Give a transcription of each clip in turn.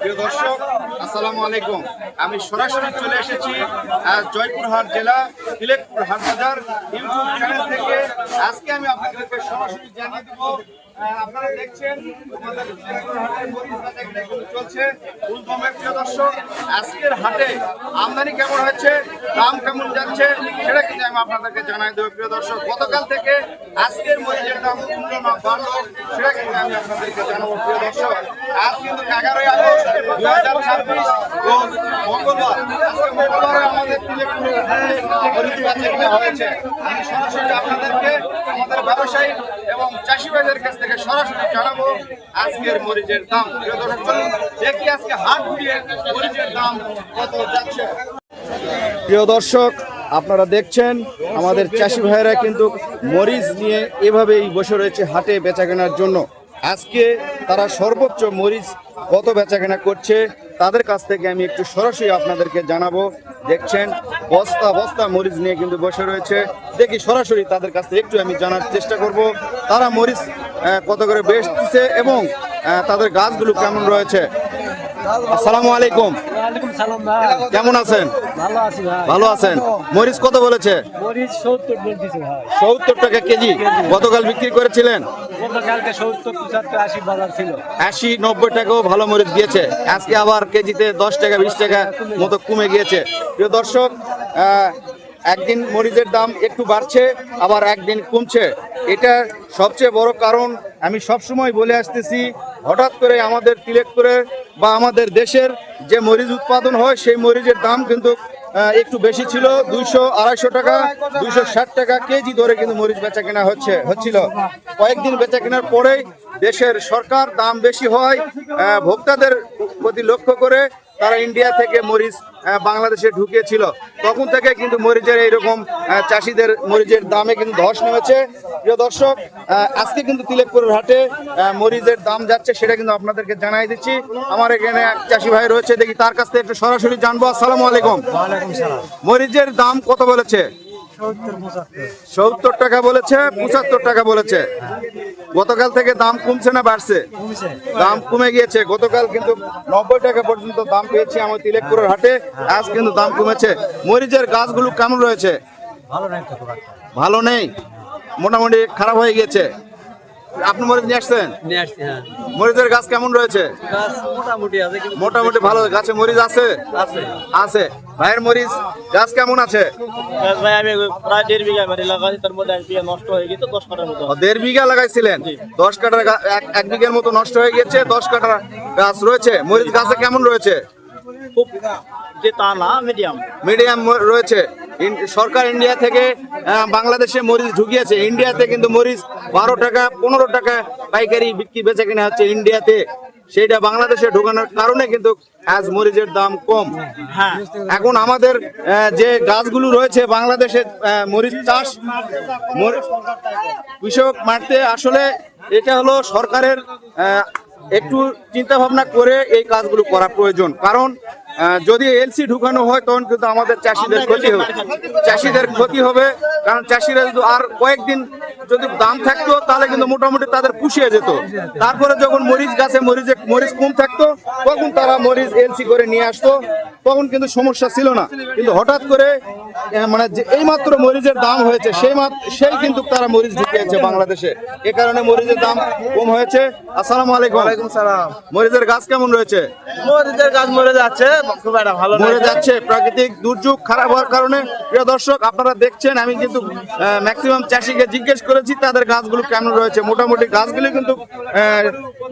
প্রিয় দর্শক, আসসালামু আলাইকুম। আমি সরাসরি চলে এসেছি জয়পুরহাট জেলা তিলেকপুর হাট বাজার ইউটিউব চ্যানেল থেকে। আজকে আমি আপনাদেরকে সরাসরি জানিয়ে দেব, আপনারা দেখছেন আমাদের তিলেকপুর হাটের মরিচ বাজার কিন্তু চলছে ফুলকমের। প্রিয় দর্শক, আজকের হাটে আমদানি কেমন হচ্ছে, দাম কেমন যাচ্ছে, সেটা কিন্তু আমি আপনাদেরকে জানাই দেবো। প্রিয় দর্শক, গতকাল থেকে আজকের মরিচের দাম কমলো না বাড়লো, সেটা কিন্তু আমি আপনাদেরকে জানাবো। প্রিয় দর্শক, আজ কিন্তু 11ই আগস্ট 2026 রোজ মঙ্গলবার। আজকে মঙ্গলবারে আমাদের তিলেকপুরে মরিচ বাজার কেনা হয়েছে। আমি সরাসরি আপনাদেরকে আমাদের ব্যবসায়ী এবং চাষি ভাইদের কাছ থেকে সরাসরি জানাবো আজকের মরিচের দাম। প্রিয় দর্শক, চলুন দেখি আজকে হাট ঘুরিয়ে মরিচের দাম কত যাচ্ছে। প্রিয় দর্শক, আপনারা দেখছেন আমাদের চাষি ভাইয়েরা কিন্তু মরিচ নিয়ে এভাবেই বসে রয়েছে হাটে বেচা কেনার জন্য। আজকে তারা সর্বোচ্চ মরিচ কত বেচা কেনা করছে তাদের কাছ থেকে আমি একটু সরাসরি আপনাদেরকে জানাবো। দেখছেন বস্তা বস্তা মরিচ নিয়ে কিন্তু বসে রয়েছে। দেখি সরাসরি তাদের কাছ থেকে একটু আমি জানার চেষ্টা করব তারা মরিচ কত করে বেচতেছে এবং তাদের গাছগুলো কেমন রয়েছে। আসসালামু আলাইকুম। ওয়ালাইকুম সালাম ভাই। কেমন আছেন? ভালো আছি ভাই। ভালো আছেন। মরিচ কত বলেছে? মরিচ 70 বলতেছে ভাই। 70 টাকা কেজি। গতকাল বিক্রি করেছিলেন? গতকালকে 70 75 80 বাজার ছিল। 80 90 টাকাও ভালো মরিচ গিয়েছে। আজকে আবার কেজিতে 10 টাকা 20 টাকা মতো কমে গিয়েছে। প্রিয় দর্শক, একদিন মরিচের দাম একটু বাড়ছে, আবার একদিন কমছে। এটা সবচেয়ে বড় কারণ আমি সবসময় বলে আসতেছি, হঠাৎ করে আমাদের তিলেকপুরের বা আমাদের দেশের যে মরিচ উৎপাদন হয় সেই মরিচের দাম কিন্তু একটু বেশি ছিল। 200-250 টাকা 260 টাকা কেজি ধরে কিন্তু মরিচ বেচা কেনা হচ্ছিল। কয়েকদিন বেচা কেনার পরেই দেশের সরকার দাম বেশি হয় ভোক্তাদের প্রতি লক্ষ্য করে তারা ইন্ডিয়া থেকে মরিচ বাংলাদেশে ঢুকিয়েছিল। তখন থেকে কিন্তু মরিচের এইরকম চাষিদের মরিচের দামে কিন্তু ধস নেমেছে। প্রিয় দর্শক, আজকে কিন্তু তিলেকপুরের হাটে মরিচের দাম যাচ্ছে, সেটা কিন্তু আপনাদেরকে জানাই দিচ্ছি। আমার এখানে এক চাষি ভাই রয়েছে, দেখি তার কাছ থেকে একটু সরাসরি জানবো। আসসালামু আলাইকুম। ওয়ালাইকুম সালাম। মরিচের দাম কত বলেছে? 70 টাকা বলেছে, 75 টাকা বলেছে। গতকাল থেকে দাম কমছে না বাড়ছে? দাম কমে গিয়েছে। গতকাল কিন্তু 90 টাকা পর্যন্ত দাম পেয়েছি আমার তিলেকপুরের হাটে, আজ কিন্তু দাম কমেছে। মরিচের গাছগুলো কেমন রয়েছে? ভালো নেই, মোটামুটি খারাপ হয়ে গিয়েছে। আপনি মরিচ নিয়ে আসছেন? নিয়ে আসছি হ্যাঁ। মরিচের গাছ কেমন রয়েছে? গাছ মোটামুটি আছে কিন্তু মোটামুটি ভালো। গাছে মরিচ আছে? আছে। আছে। ভাইয়ের মরিচ গাছ কেমন আছে? গাছ ভাই আমি প্রায় 1.5 বিঘা মাটি লাগাইছি, তার মধ্যে 1 বিঘা নষ্ট হয়ে গেছে, 10 কাঠার মতো। 1.5 বিঘা লাগাইছিলেন? 10 কাঠার 1 বিঘার মতো নষ্ট হয়ে গেছে। 10 কাঠার গাছ রয়েছে। মরিচ গাছে কেমন রয়েছে? খুব যে তা না, মিডিয়াম। মিডিয়াম রয়েছে। সরকার ইন্ডিয়া থেকে বাংলাদেশে মরিচ ঢুকিয়েছে। ইন্ডিয়াতে কিন্তু মরিচ 12 টাকা 15 টাকা পাইকারি বিক্রি বেচা কিনা হচ্ছে ইন্ডিয়াতে। সেইটা বাংলাদেশে ঢোকানোর কারণে কিন্তু আজ মরিচের দাম কম। হ্যাঁ, এখন আমাদের যে গাছগুলো রয়েছে বাংলাদেশে মরিচ চাষ কৃষক মারতে, আসলে এটা হলো সরকারের একটু চিন্তা ভাবনা করে এই কাজগুলো করা প্রয়োজন। কারণ যদি এলসি ঢুকানো হয় তখন কিন্তু আমাদের চাষিদের ক্ষতি হবে। কারণ চাষিরা যদি আর কয়েকদিন যদি দাম থাকতো তাহলে কিন্তু মোটামুটি তাদের পুষিয়ে যেত। তারপরে যখন মরিচ গাছে মরিচ কম থাকতো তখন তারা মরিচ এলসি করে নিয়ে আসতো, তখন কিন্তু সমস্যা ছিল না। কিন্তু হঠাৎ করে মানে যে এই মাত্র মরিচের দাম হয়েছে সেই কিন্তু তারা মরিচ ঢুকিয়েছে বাংলাদেশে, এ কারণে মরিচের দাম কম হয়েছে। আসসালামু আলাইকুম। ওয়ালাইকুম সালাম। মরিচের গাছ কেমন রয়েছে? মরিচের গাছ মরে যাচ্ছে, খুব একটা ভালো না। মরে যাচ্ছে প্রাকৃতিক দুর্যোগ খারাপ হওয়ার কারণে। প্রিয় দর্শক, আপনারা দেখছেন আমি কিন্তু ম্যাক্সিমাম চাষিকে জিজ্ঞেস করেছি তাদের গাছগুলো কেমন রয়েছে। মোটামুটি গাছগুলি কিন্তু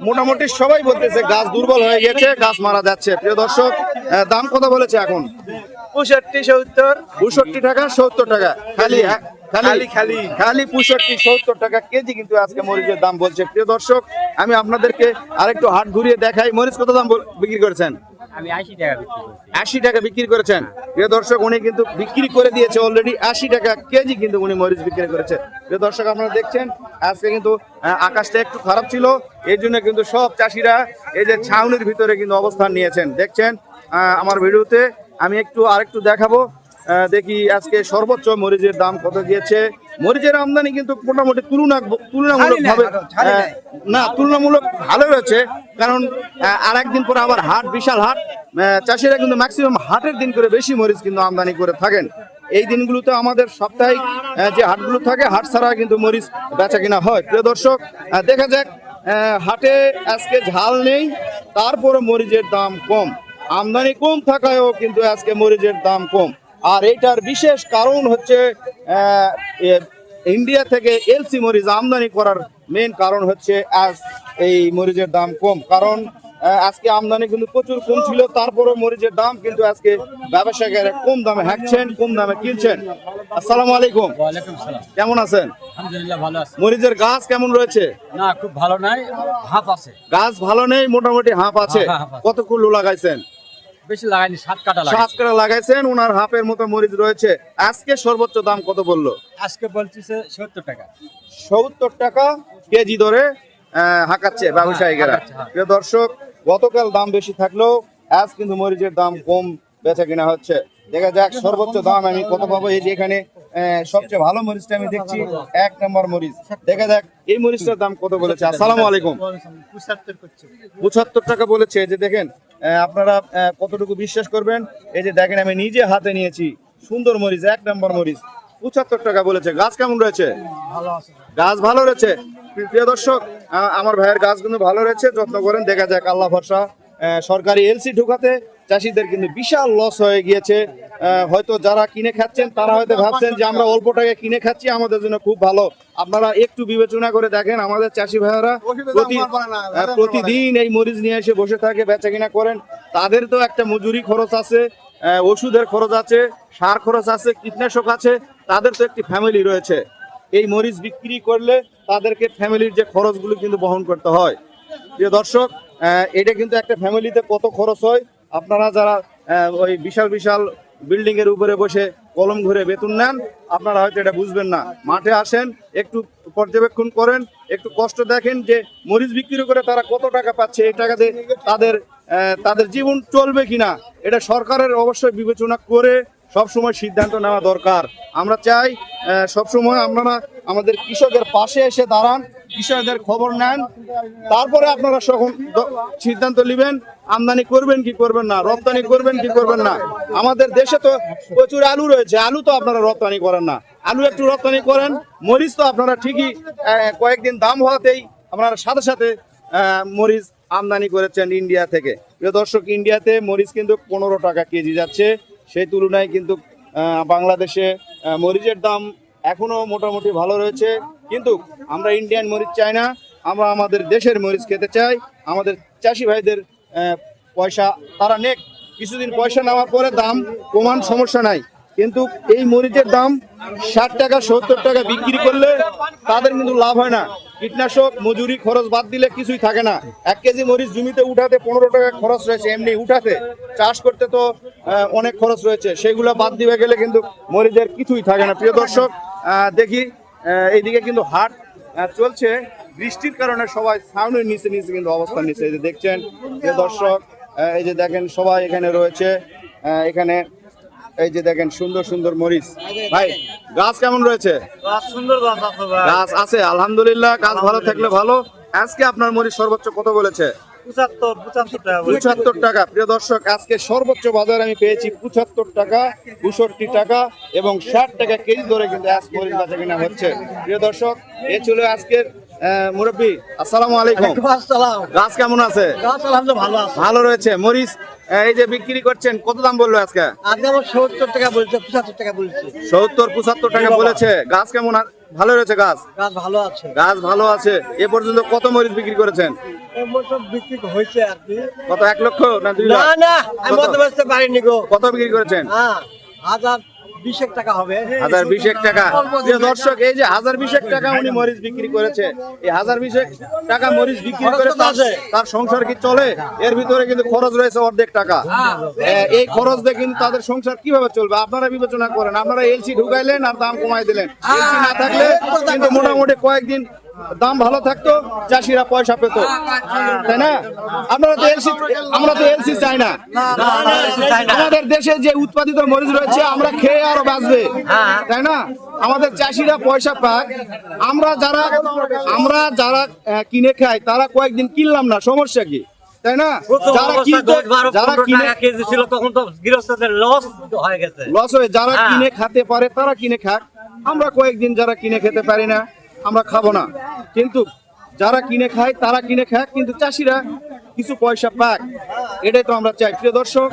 মোটামুটি সবাই বলতেছে গাছ দুর্বল হয়ে গেছে, গাছ মারা যাচ্ছে। প্রিয় দর্শক, দাম কত বলেছে এখন? 65 টাকা 70 টাকা খালি খালি 65-70 টাকা কেজি কিন্তু আজকে মরিচের দাম বলছে। প্রিয় দর্শক, আমি আপনাদেরকে আরেকটু হাট ঘুরিয়ে দেখাই। মরিচ কত দাম বিক্রি করেছেন? আমি 80 টাকা বিক্রি করছি। 80 টাকা বিক্রি করেছেন। প্রিয় দর্শক, উনি কিন্তু বিক্রি করে দিয়েছে অলরেডি। 80 টাকা কেজি কিন্তু উনি মরিচ বিক্রি করেছে। প্রিয় দর্শক, আপনারা দেখছেন আজকে কিন্তু আকাশটা একটু খারাপ ছিল, এই জন্য কিন্তু সব চাষিরা এই যে ছাউনির ভিতরে কিন্তু অবস্থান নিয়েছেন। দেখছেন আমার ভিডিওতে আমি আরেকটু দেখাবো। দেখি আজকে সর্বোচ্চ মরিচের দাম কত গিয়েছে। মরিচের আমদানি কিন্তু মোটামুটি তুলনামূলক ভাবে তুলনামূলক ভালো রয়েছে, কারণ আর একদিন পরে আবার হাট, বিশাল হাট, চাষিরা কিন্তু ম্যাক্সিমাম হাটের দিন করে বেশি মরিচ কিন্তু আমদানি করে থাকেন। এই দিনগুলোতে আমাদের সাপ্তাহিক যে হাটগুলো থাকে, হাট ছাড়া কিন্তু মরিচ বেচা কিনা হয়। প্রিয় দর্শক, দেখা যাক, হাটে আজকে ঝাল নেই, তারপরে মরিচের দাম কম, আমদানি কম থাকায়ও কিন্তু আজকে মরিচের দাম কম। আর এইটার বিশেষ কারণ হচ্ছে ইন্ডিয়া থেকে এলসি মরিচ আমদানি করার মেইন কারণ হচ্ছে আজ এই মরিচের দাম কম, কারণ আজকে আমদানি কিন্তু প্রচুর কম ছিল, তারপরে মরিচের দাম কিন্তু আজকে ব্যবসায়ীরা কম দামে হাঁকছেন, কম দামে কিনছেন। আসসালামু আলাইকুম। ওয়ালাইকুম সালাম। কেমন আছেন? আলহামদুলিল্লাহ ভালো আছি। মরিচের গাছ কেমন রয়েছে? না, খুব ভালো নাই, হাফ আছে। গাছ ভালো নেই, মোটামুটি হাফ আছে। হ্যাঁ, হাফ আছে। কত কুলো লাগাইছেন? বেশি লাগাইনি, 7 কাটা 7 লাগাইছি। কাটা লাগাইছেন, ওনার হাফের মতো মরিচ রয়েছে। আজকে সর্বোচ্চ দাম কত বললো? আজকে বলতেছে 70 টাকা। 70 টাকা কেজি ধরে হাঁকাচ্ছে ব্যবসায়ীরা। হাঁকাচ্ছে, হ্যাঁ। প্রিয় দর্শক, গতকাল দাম বেশি থাকলেও আজ কিন্তু মরিচের দাম কম বেচা কিনা হচ্ছে। দেখা যাক সর্বোচ্চ দাম আমি কত পাবো। এই যে এখানে সবচেয়ে ভালো মরিচটা আমি দেখছি, 1 নম্বর মরিচ। দেখা যাক এই মরিচটার দাম কত বলেছে। আসসালামু আলাইকুম। 75 টাকা বলেছে। এই যে দেখেন, আপনারা কতটুকু বিশ্বাস করবেন। এই যে দেখেন, আমি নিজে হাতে নিয়েছি, সুন্দর মরিচ, 1 নম্বর মরিচ, 75 টাকা বলেছে। গাছ কেমন রয়েছে? গাছ ভালো রয়েছে। প্রিয় দর্শক, আমার ভাইয়ের গাছ কিন্তু ভালো রয়েছে, যত্ন করেন। দেখা যাক, আল্লাহ ভরসা। সরকারি এলসি ঢোকাতে চাষিদের কিন্তু বিশাল লস হয়ে গিয়েছে। হয়তো যারা কিনে খাচ্ছেন তারা হয়তো ভাবছেন যে আমরা অল্প টাকায় কিনে খাচ্ছি, আমাদের জন্য খুব ভালো। আপনারা একটু বিবেচনা করে দেখেন, আমাদের চাষি ভাইয়েরা প্রতিদিন এই মরিচ নিয়ে এসে বসে থাকে, বেচা কিনা করেন। তাদের তো একটা মজুরি খরচ আছে, ওষুধের খরচ আছে, সার খরচ আছে, কীটনাশক আছে, তাদের তো একটি ফ্যামিলি রয়েছে। এই মরিচ বিক্রি করলে তাদেরকে ফ্যামিলির যে খরচগুলো কিন্তু বহন করতে হয়। প্রিয় দর্শক, এটা কিন্তু একটা ফ্যামিলিতে কত খরচ হয়, আপনারা যারা ওই বিশাল বিশাল বিল্ডিং এর উপরে বসে কলম ঘুরে বেতন নেন, আপনারা হয়তো এটা বুঝবেন না। মাঠে আসেন, একটু পর্যবেক্ষণ করেন, একটু কষ্ট দেখেন যে মরিচ বিক্রি করে তারা কত টাকা পাচ্ছে, এই টাকাতে তাদের জীবন চলবে কিনা, এটা সরকারের অবশ্যই বিবেচনা করে সবসময় সিদ্ধান্ত নেওয়া দরকার। আমরা চাই সবসময় আপনারা আমাদের কৃষকের পাশে এসে দাঁড়ান, কৃষকদের খবর নেন, তারপরে আপনারা সিদ্ধান্ত নেবেন আমদানি করবেন কি করবেন না, রপ্তানি করবেন কি করবেন না। আমাদের দেশে তো প্রচুর আলু রয়েছে, আলু তো আপনারা রপ্তানি করেন না, আলু একটু রপ্তানি করেন। মরিচ তো আপনারা ঠিকই কয়েকদিন দাম হওয়াতেই আপনারা সাথে সাথে মরিচ আমদানি করেছেন ইন্ডিয়া থেকে। প্রিয় দর্শক, ইন্ডিয়াতে মরিচ কিন্তু 15 টাকা কেজি যাচ্ছে, সেই তুলনায় কিন্তু বাংলাদেশে মরিচের দাম এখনো মোটামুটি ভালো রয়েছে। কিন্তু আমরা ইন্ডিয়ান মরিচ চাই না, আমরা আমাদের দেশের মরিচ খেতে চাই। আমাদের চাষি ভাইদের পয়সা তারা নেক, কিছুদিন পয়সা নেওয়ার পরে দাম কমান, সমস্যা নাই। কিন্তু এই মরিচের দাম 60 টাকা 70 টাকা বিক্রি করলে তাদের কিন্তু লাভ হয় না। কীটনাশক মজুরি খরচ বাদ দিলে কিছুই থাকে না। 1 কেজি মরিচ জমিতে উঠাতে 15 টাকা খরচ রয়েছে, এমনি উঠাতে, চাষ করতে তো অনেক খরচ রয়েছে, সেগুলো বাদ দিবে গেলে কিন্তু মরিচের কিছুই থাকে না। প্রিয় দর্শক, দেখি এইদিকে কিন্তু হাট চলছে, বৃষ্টির কারণে সবাই ছাউনির নিচে নিচে কিন্তু অবস্থান নিচ্ছে। এই যে দেখছেন প্রিয় দর্শক, এই যে দেখেন সবাই এখানে রয়েছে, এখানে এই যে দেখেন সুন্দর সুন্দর মরিচ। ভাই, গাছ কেমন রয়েছে? সুন্দর গাছ আছে ভাই। গাছ আছে, আলহামদুলিল্লাহ, গাছ ভালো থাকলে ভালো। আজকে আপনার মরিচ সর্বোচ্চ কত বলেছে? 75 টাকা। 75 টাকা। প্রিয় দর্শক, আজকে সর্বোচ্চ বাজারে আমি পেয়েছি 75 টাকা, 62 টাকা এবং 60 টাকা কেজি ধরে কিন্তু আজ মরিচ বেচা কিনা হচ্ছে। প্রিয় দর্শক, এ ছিল আজকের মুরব্বী। আসসালামু আলাইকুম। গাছ কেমন আছে? ভালো আছে। ভালো রয়েছে। মরিচ এই যে বিক্রি করছেন, কত দাম বললো আজকে? আজকে আমার 70 টাকা বলছে, 75 টাকা বলছে। 70-75 টাকা বলেছে। গাছ কেমন? ভালো রয়েছে গাছ। গাছ ভালো আছে। গাছ ভালো আছে। এ পর্যন্ত কত মরিচ বিক্রি করেছেন? এই বছর বিক্রি হয়েছে আর কি। কত, 1 লক্ষ না 2 না লাখ? না, আমি মধ্যে বেচতে পারিনি গো। কত বিক্রি করেছেন? হ্যাঁ, 1020 টাকা হবে। 1020 টাকা। প্রিয় দর্শক, এই যে 1020 টাকা উনি মরিচ বিক্রি করেছে, এই 1020 টাকা মরিচ বিক্রি করে তার সংসার কি চলে? এর ভিতরে কিন্তু খরচ রয়েছে অর্ধেক টাকা। এই খরচ দিয়ে কিন্তু তাদের সংসার কিভাবে চলবে আপনারা বিবেচনা করেন। আপনারা এলসি ঢুকাইলেন আর দাম কমাই দিলেন। এলসি না থাকলে কিন্তু মোটামুটি কয়েকদিন দাম ভালো থাকতো, চাষিরা পয়সা পেত, তাই না? আমরা তো এলসি চাই না। আমাদের দেশে যে উৎপাদিত মরিচ রয়েছে আমরা খেয়ে আরো বাঁচবে, তাই না? আমাদের চাষিরা পয়সা পাক। আমরা যারা কিনে খাই তারা কয়েকদিন কিনলাম না, সমস্যা কি, তাই না? যারা কিনে খেতে পারে তারা কিনে খাক, আমরা কয়েকদিন যারা কিনে খেতে পারি না আমরা খাবো না। কিন্তু যারা কিনে খায় তারা কিনে খাক, কিন্তু চাষিরা কিছু পয়সা পাক, এটাই তো আমরা চাই। প্রিয় দর্শক,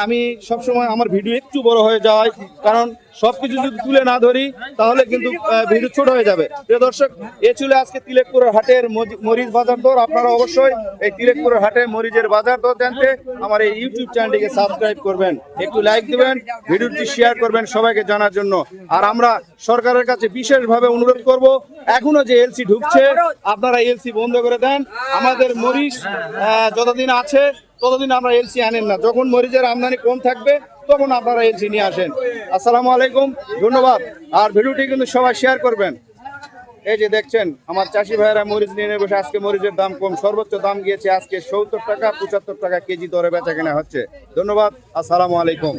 আমি সবসময় আমার ভিডিও একটু বড় হয়ে যায়, কারণ সবকিছু যদি তুলে না ধরি তাহলে কিন্তু ভিডিও ছোট হয়ে যাবে। প্রিয় দর্শক, এ ছিল আজকে তিলেকপুরের হাটের মরিচ বাজার দর। আপনারা অবশ্যই এই তিলেকপুরের হাটের মরিচের বাজার দর জানতে আমার এই ইউটিউব চ্যানেলটিকে সাবস্ক্রাইব করবেন, একটু লাইক দিবেন, ভিডিওটি শেয়ার করবেন সবাইকে জানার জন্য। আর আমরা সরকারের কাছে বিশেষভাবে অনুরোধ করব, এখনো যে এলসি ঢুকছে আপনারা এলসি বন্ধ করে দেন। আমাদের মরিচ যতদিন আছে ততদিন আমরা এলসি আনেন না, যখন মরিচের আমদানি কম থাকবে তখন আপনারা এলসি নিয়ে আসেন। আসসালামু আলাইকুম, ধন্যবাদ। আর ভিডিওটি কিন্তু সবাই শেয়ার করবেন। এই যে দেখছেন আমার চাষি ভাইয়েরা মরিচ নিয়ে বসে, আজকে মরিচের দাম কম, সর্বোচ্চ দাম গিয়েছে আজকে 70 টাকা, 75 টাকা কেজি দরে বেচা কেনা হচ্ছে। ধন্যবাদ, আসসালামু আলাইকুম।